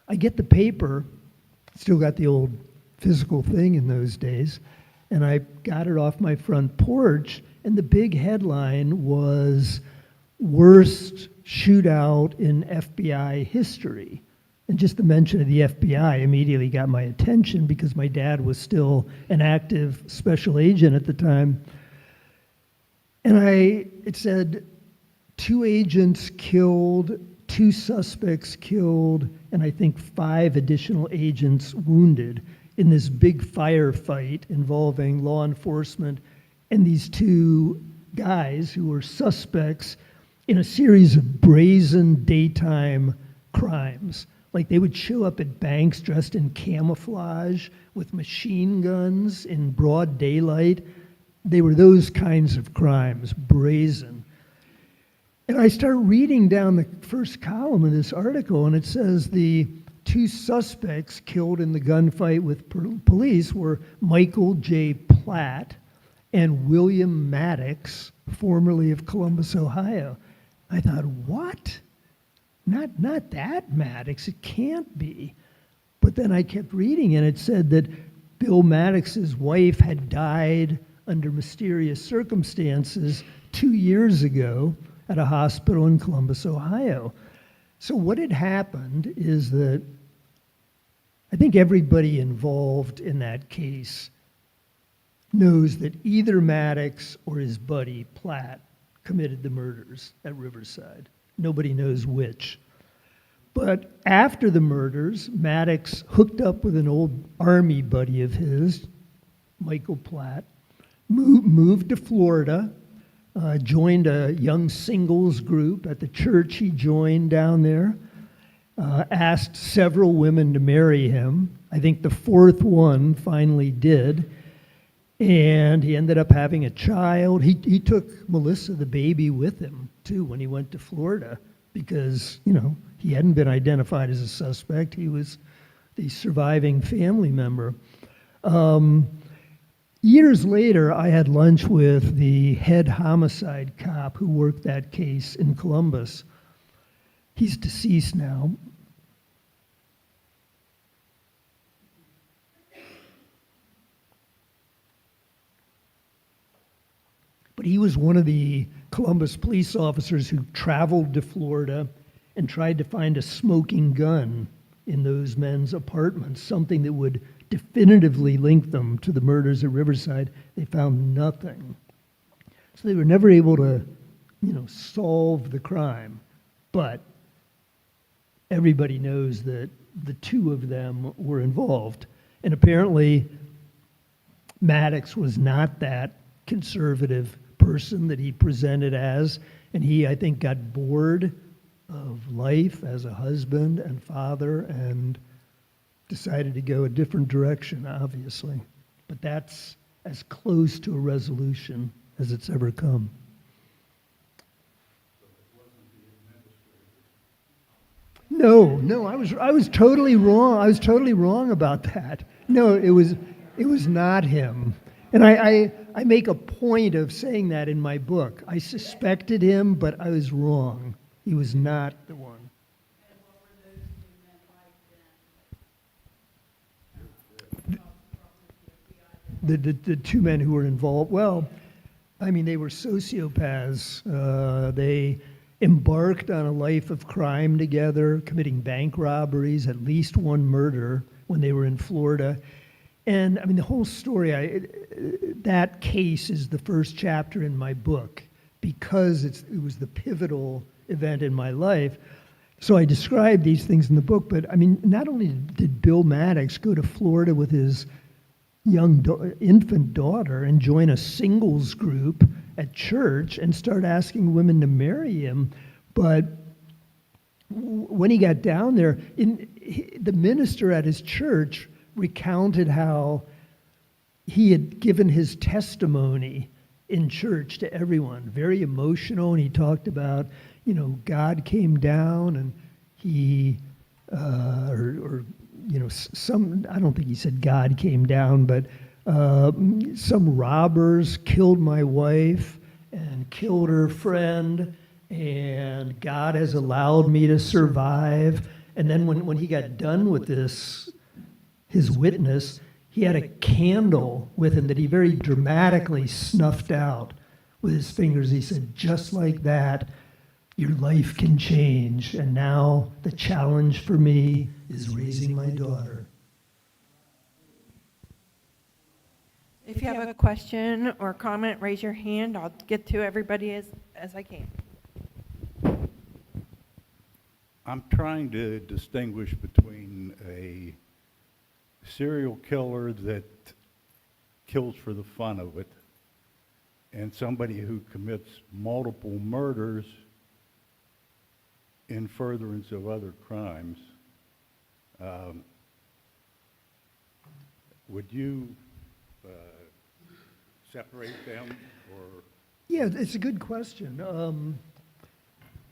I get the paper, still got the old physical thing in those days, and I got it off my front porch, and the big headline was worst shootout in FBI history. And just the mention of the FBI immediately got my attention because my dad was still an active special agent at the time. And it said 2 agents killed, 2 suspects killed, and I think 5 additional agents wounded in this big firefight involving law enforcement and these 2 guys who were suspects in a series of brazen daytime crimes. Like they would show up at banks dressed in camouflage with machine guns in broad daylight. They were those kinds of crimes, brazen. And I start reading down the first column of this article, and it says the 2 suspects killed in the gunfight with police were Michael J. Platt and William Maddox, formerly of Columbus, Ohio. I thought, what? Not that Maddox, it can't be. But then I kept reading, and it said that Bill Maddox's wife had died under mysterious circumstances 2 years ago at a hospital in Columbus, Ohio. So what had happened is that I think everybody involved in that case knows that either Maddox or his buddy Platt committed the murders at Riverside. Nobody knows which. But after the murders, Maddox hooked up with an old Army buddy of his, Michael Platt, moved to Florida, joined a young singles group at the church he joined down there, asked several women to marry him. I think the 4th one finally did. And he ended up having a child. He took Melissa, the baby, with him, too, when he went to Florida because, he hadn't been identified as a suspect. He was the surviving family member. Years later, I had lunch with the head homicide cop who worked that case in Columbus. He's deceased now. But he was one of the Columbus police officers who traveled to Florida and tried to find a smoking gun in those men's apartments, something that would definitively link them to the murders at Riverside. They found nothing. So they were never able to, solve the crime. But everybody knows that the two of them were involved. And apparently, Maddox was not that conservative person that he presented as. And he, I think, got bored of life as a husband and father and decided to go a different direction, obviously. But that's as close to a resolution as it's ever come. No, I was totally wrong. I was totally wrong about that. No, it was not him. And I make a point of saying that in my book. I suspected him, but I was wrong. He was not the one. The two men who were involved, well, I mean, they were sociopaths. They embarked on a life of crime together, committing bank robberies, at least one murder when they were in Florida. And I mean, the whole story, that case is the first chapter in my book because it was the pivotal event in my life. So I describe these things in the book, but I mean, not only did Bill Maddox go to Florida with his young infant daughter and join a singles group at church and start asking women to marry him, but when he got down there, the minister at his church recounted how he had given his testimony in church to everyone, very emotional, and he talked about, God came down and he, I don't think he said God came down, but some robbers killed my wife and killed her friend, and God has allowed me to survive. And then when he got done with this, his witness, he had a candle with him that he very dramatically snuffed out with his fingers. He said, just like that, your life can change. And now the challenge for me is raising my daughter. If you have a question or comment, raise your hand. I'll get to everybody as I can. I'm trying to distinguish between a serial killer that kills for the fun of it and somebody who commits multiple murders in furtherance of other crimes. Would you separate them, or? Yeah, it's a good question.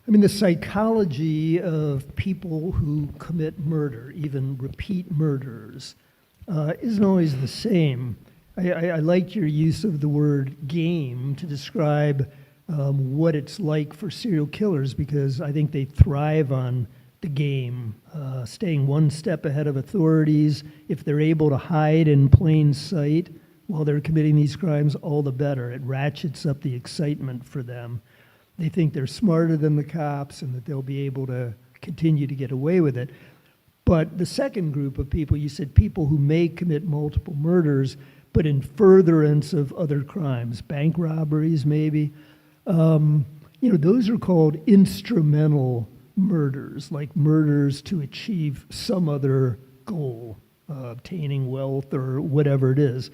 I mean, the psychology of people who commit murder, even repeat murders, isn't always the same. I like your use of the word game to describe what it's like for serial killers, because I think they thrive on the game, staying one step ahead of authorities. If they're able to hide in plain sight while they're committing these crimes, all the better. It ratchets up the excitement for them. They think they're smarter than the cops and that they'll be able to continue to get away with it. But the second group of people, you said people who may commit multiple murders, but in furtherance of other crimes, bank robberies maybe, those are called instrumental murders, like murders to achieve some other goal, obtaining wealth or whatever it is,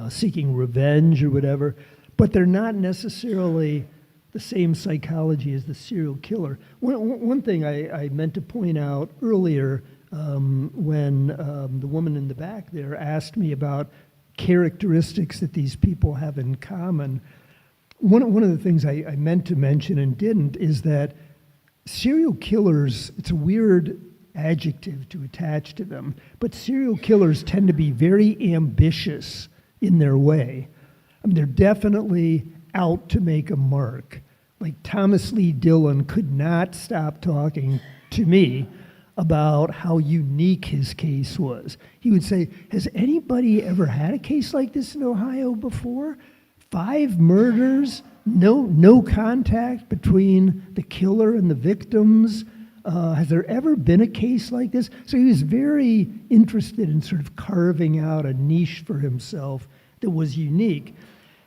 seeking revenge or whatever. But they're not necessarily the same psychology as the serial killer. One thing I meant to point out earlier when the woman in the back there asked me about characteristics that these people have in common, one of the things I meant to mention and didn't is that serial killers, it's a weird adjective to attach to them, but serial killers tend to be very ambitious in their way. I mean, they're definitely out to make a mark. Like Thomas Lee Dillon could not stop talking to me about how unique his case was. He would say, has anybody ever had a case like this in Ohio before? 5 murders, no contact between the killer and the victims. Has there ever been a case like this? So he was very interested in sort of carving out a niche for himself that was unique.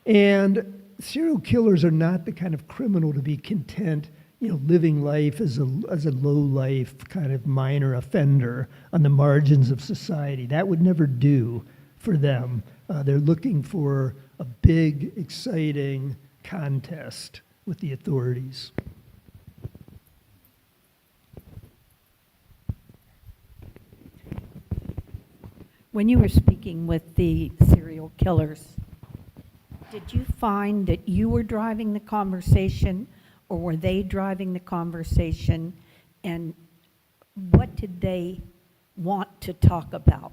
And serial killers are not the kind of criminal to be content, living life as a low-life kind of minor offender on the margins of society. That would never do for them. They're looking for a big, exciting contest with the authorities. When you were speaking with the serial killers, did you find that you were driving the conversation, or were they driving the conversation? And what did they want to talk about?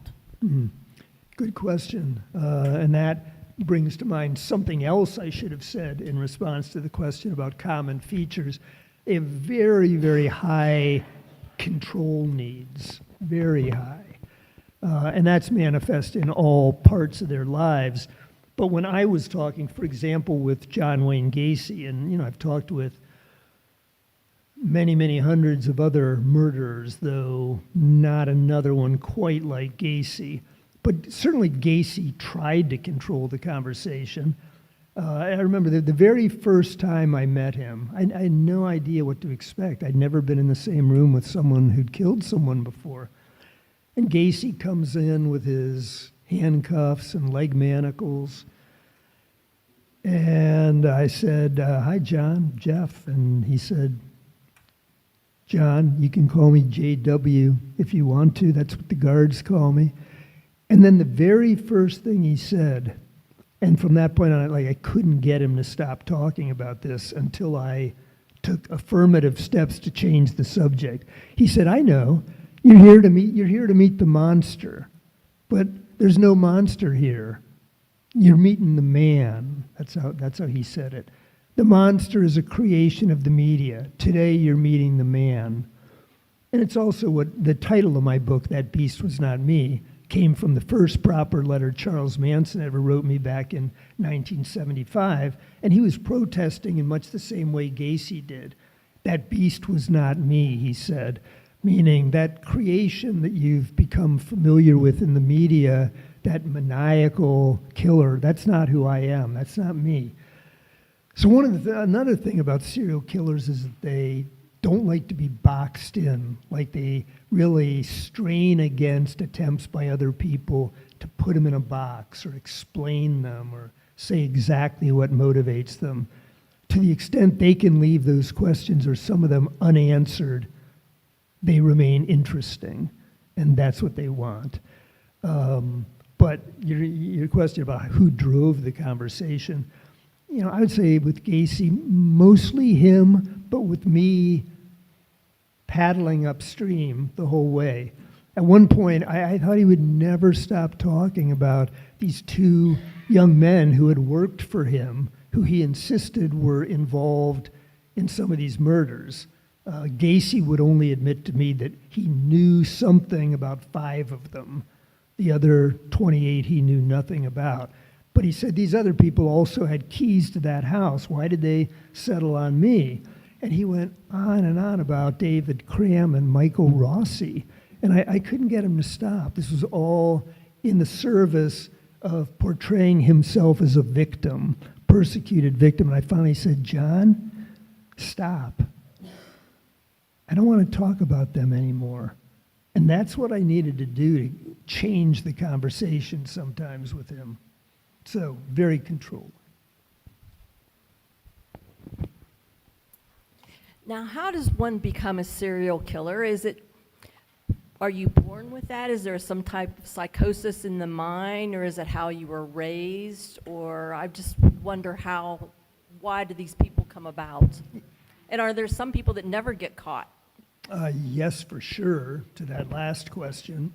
Good question. And that brings to mind something else I should have said in response to the question about common features. They have very, very high control needs, very high. And that's manifest in all parts of their lives. But when I was talking, for example, with John Wayne Gacy, and I've talked with many, many hundreds of other murderers, though not another one quite like Gacy. But certainly Gacy tried to control the conversation. I remember the very first time I met him, I had no idea what to expect. I'd never been in the same room with someone who'd killed someone before. And Gacy comes in with his handcuffs and leg manacles. And I said, hi, John, Jeff. And he said, John, you can call me JW if you want to. That's what the guards call me. And then the very first thing he said, and from that point on, I couldn't get him to stop talking about this until I took affirmative steps to change the subject. He said, I know, you're here to meet the monster, but there's no monster here. You're meeting the man. That's how he said it. The monster is a creation of the media. Today you're meeting the man. And it's also what the title of my book, That Beast Was Not Me, came from the first proper letter Charles Manson ever wrote me back in 1975. And he was protesting in much the same way Gacy did. That beast was not me, he said, meaning that creation that you've become familiar with in the media, that maniacal killer, that's not who I am. That's not me. So another thing about serial killers is that they don't like to be boxed in, like they really strain against attempts by other people to put them in a box or explain them or say exactly what motivates them. To the extent they can leave those questions or some of them unanswered, they remain interesting, and that's what they want. But your question about who drove the conversation, I would say with Gacy, mostly him, but with me paddling upstream the whole way. At one point, I thought he would never stop talking about these 2 young men who had worked for him, who he insisted were involved in some of these murders. Gacy would only admit to me that he knew something about 5 of them. The other 28 he knew nothing about. But he said these other people also had keys to that house. Why did they settle on me? And he went on and on about David Cram and Michael Rossi. And I couldn't get him to stop. This was all in the service of portraying himself as a victim, persecuted victim. And I finally said, John, stop. I don't want to talk about them anymore. And that's what I needed to do to change the conversation sometimes with him. So, very controlled. Now, how does one become a serial killer? Are you born with that? Is there some type of psychosis in the mind, or is it how you were raised? Or I just wonder why do these people come about? And are there some people that never get caught? Yes, for sure, to that last question.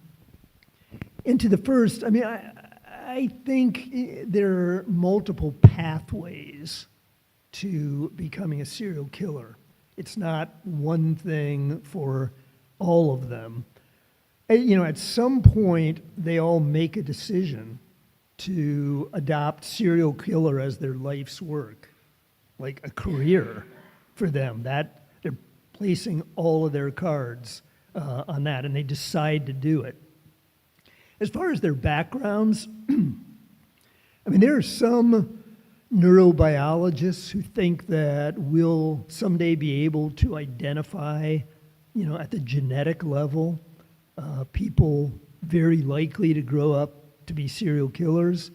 And to the first, I think there are multiple pathways to becoming a serial killer. It's not one thing for all of them. At some point, they all make a decision to adopt serial killer as their life's work, like a career for them. That they're placing all of their cards on that, and they decide to do it. As far as their backgrounds, there are some neurobiologists who think that we'll someday be able to identify, at the genetic level, people very likely to grow up to be serial killers.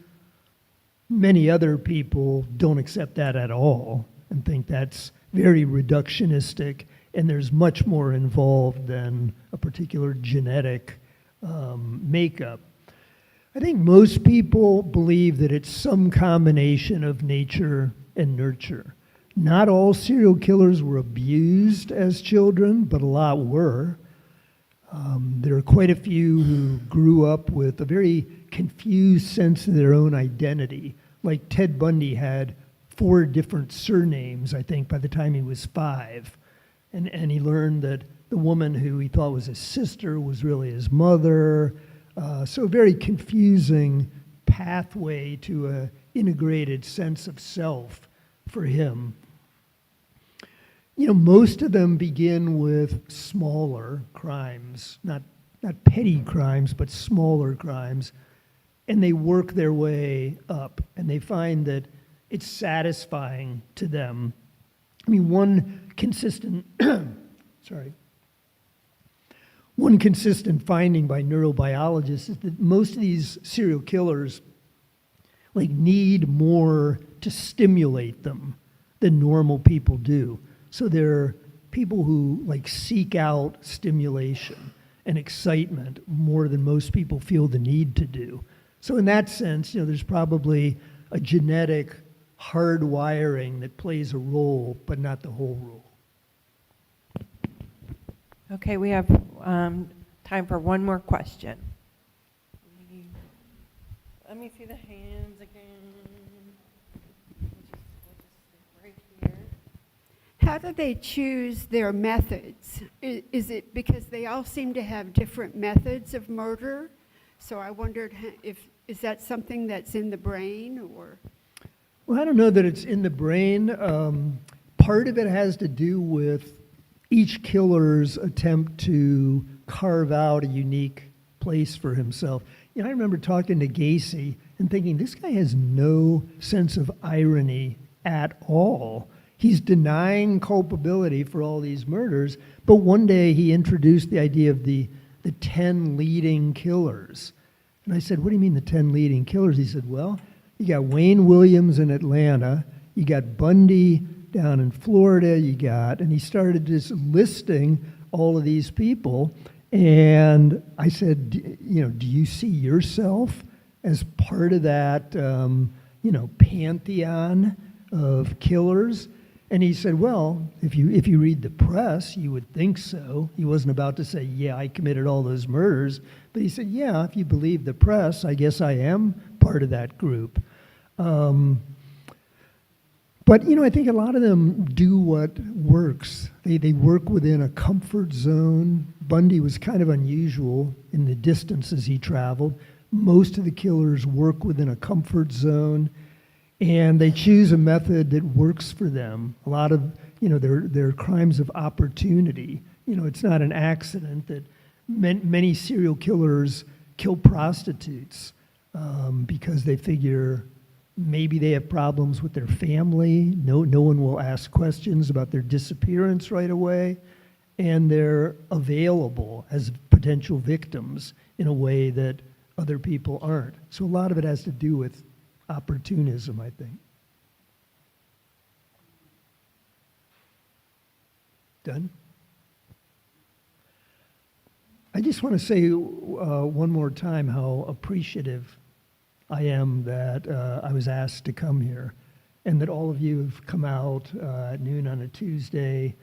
Many other people don't accept that at all and think that's very reductionistic, and there's much more involved than a particular genetic makeup. I think most people believe that it's some combination of nature and nurture. Not all serial killers were abused as children, but a lot were. There are quite a few who grew up with a very confused sense of their own identity. Like Ted Bundy had 4 different surnames, I think, by the time he was 5. And he learned that the woman who he thought was his sister was really his mother. So a very confusing pathway to an integrated sense of self for him. Most of them begin with smaller crimes, not petty crimes, but smaller crimes, and they work their way up, and they find that it's satisfying to them. One consistent finding by neurobiologists is that most of these serial killers need more to stimulate them than normal people do. So they're people who seek out stimulation and excitement more than most people feel the need to do. So in that sense, there's probably a genetic hardwiring that plays a role, but not the whole role. Okay, we have time for one more question. Let me see the hands again. Right here. How do they choose their methods? Is it because they all seem to have different methods of murder? So I wondered is that something that's in the brain or? Well, I don't know that it's in the brain. Part of it has to do with each killer's attempt to carve out a unique place for himself. I remember talking to Gacy and thinking, this guy has no sense of irony at all. He's denying culpability for all these murders, but one day he introduced the idea of the 10 leading killers. And I said, what do you mean the 10 leading killers? He said, well, you got Wayne Williams in Atlanta, you got Bundy down in Florida, and he started just listing all of these people. And I said, do you see yourself as part of that, pantheon of killers? And he said, well, if you read the press, you would think so. He wasn't about to say, yeah, I committed all those murders. But he said, yeah, if you believe the press, I guess I am part of that group. But, I think a lot of them do what works. They work within a comfort zone. Bundy was kind of unusual in the distances he traveled. Most of the killers work within a comfort zone, and they choose a method that works for them. A lot of, they're crimes of opportunity. It's not an accident that many serial killers kill prostitutes because they figure maybe they have problems with their family. No one will ask questions about their disappearance right away, and they're available as potential victims in a way that other people aren't. So a lot of it has to do with opportunism, I think. Done? I just want to say one more time how appreciative I am that I was asked to come here, and that all of you have come out at noon on a Tuesday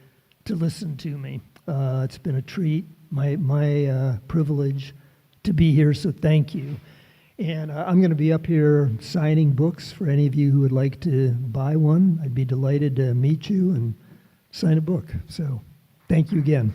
to listen to me. It's been a treat, my privilege to be here, so thank you. And I'm going to be up here signing books for any of you who would like to buy one. I'd be delighted to meet you and sign a book. So thank you again.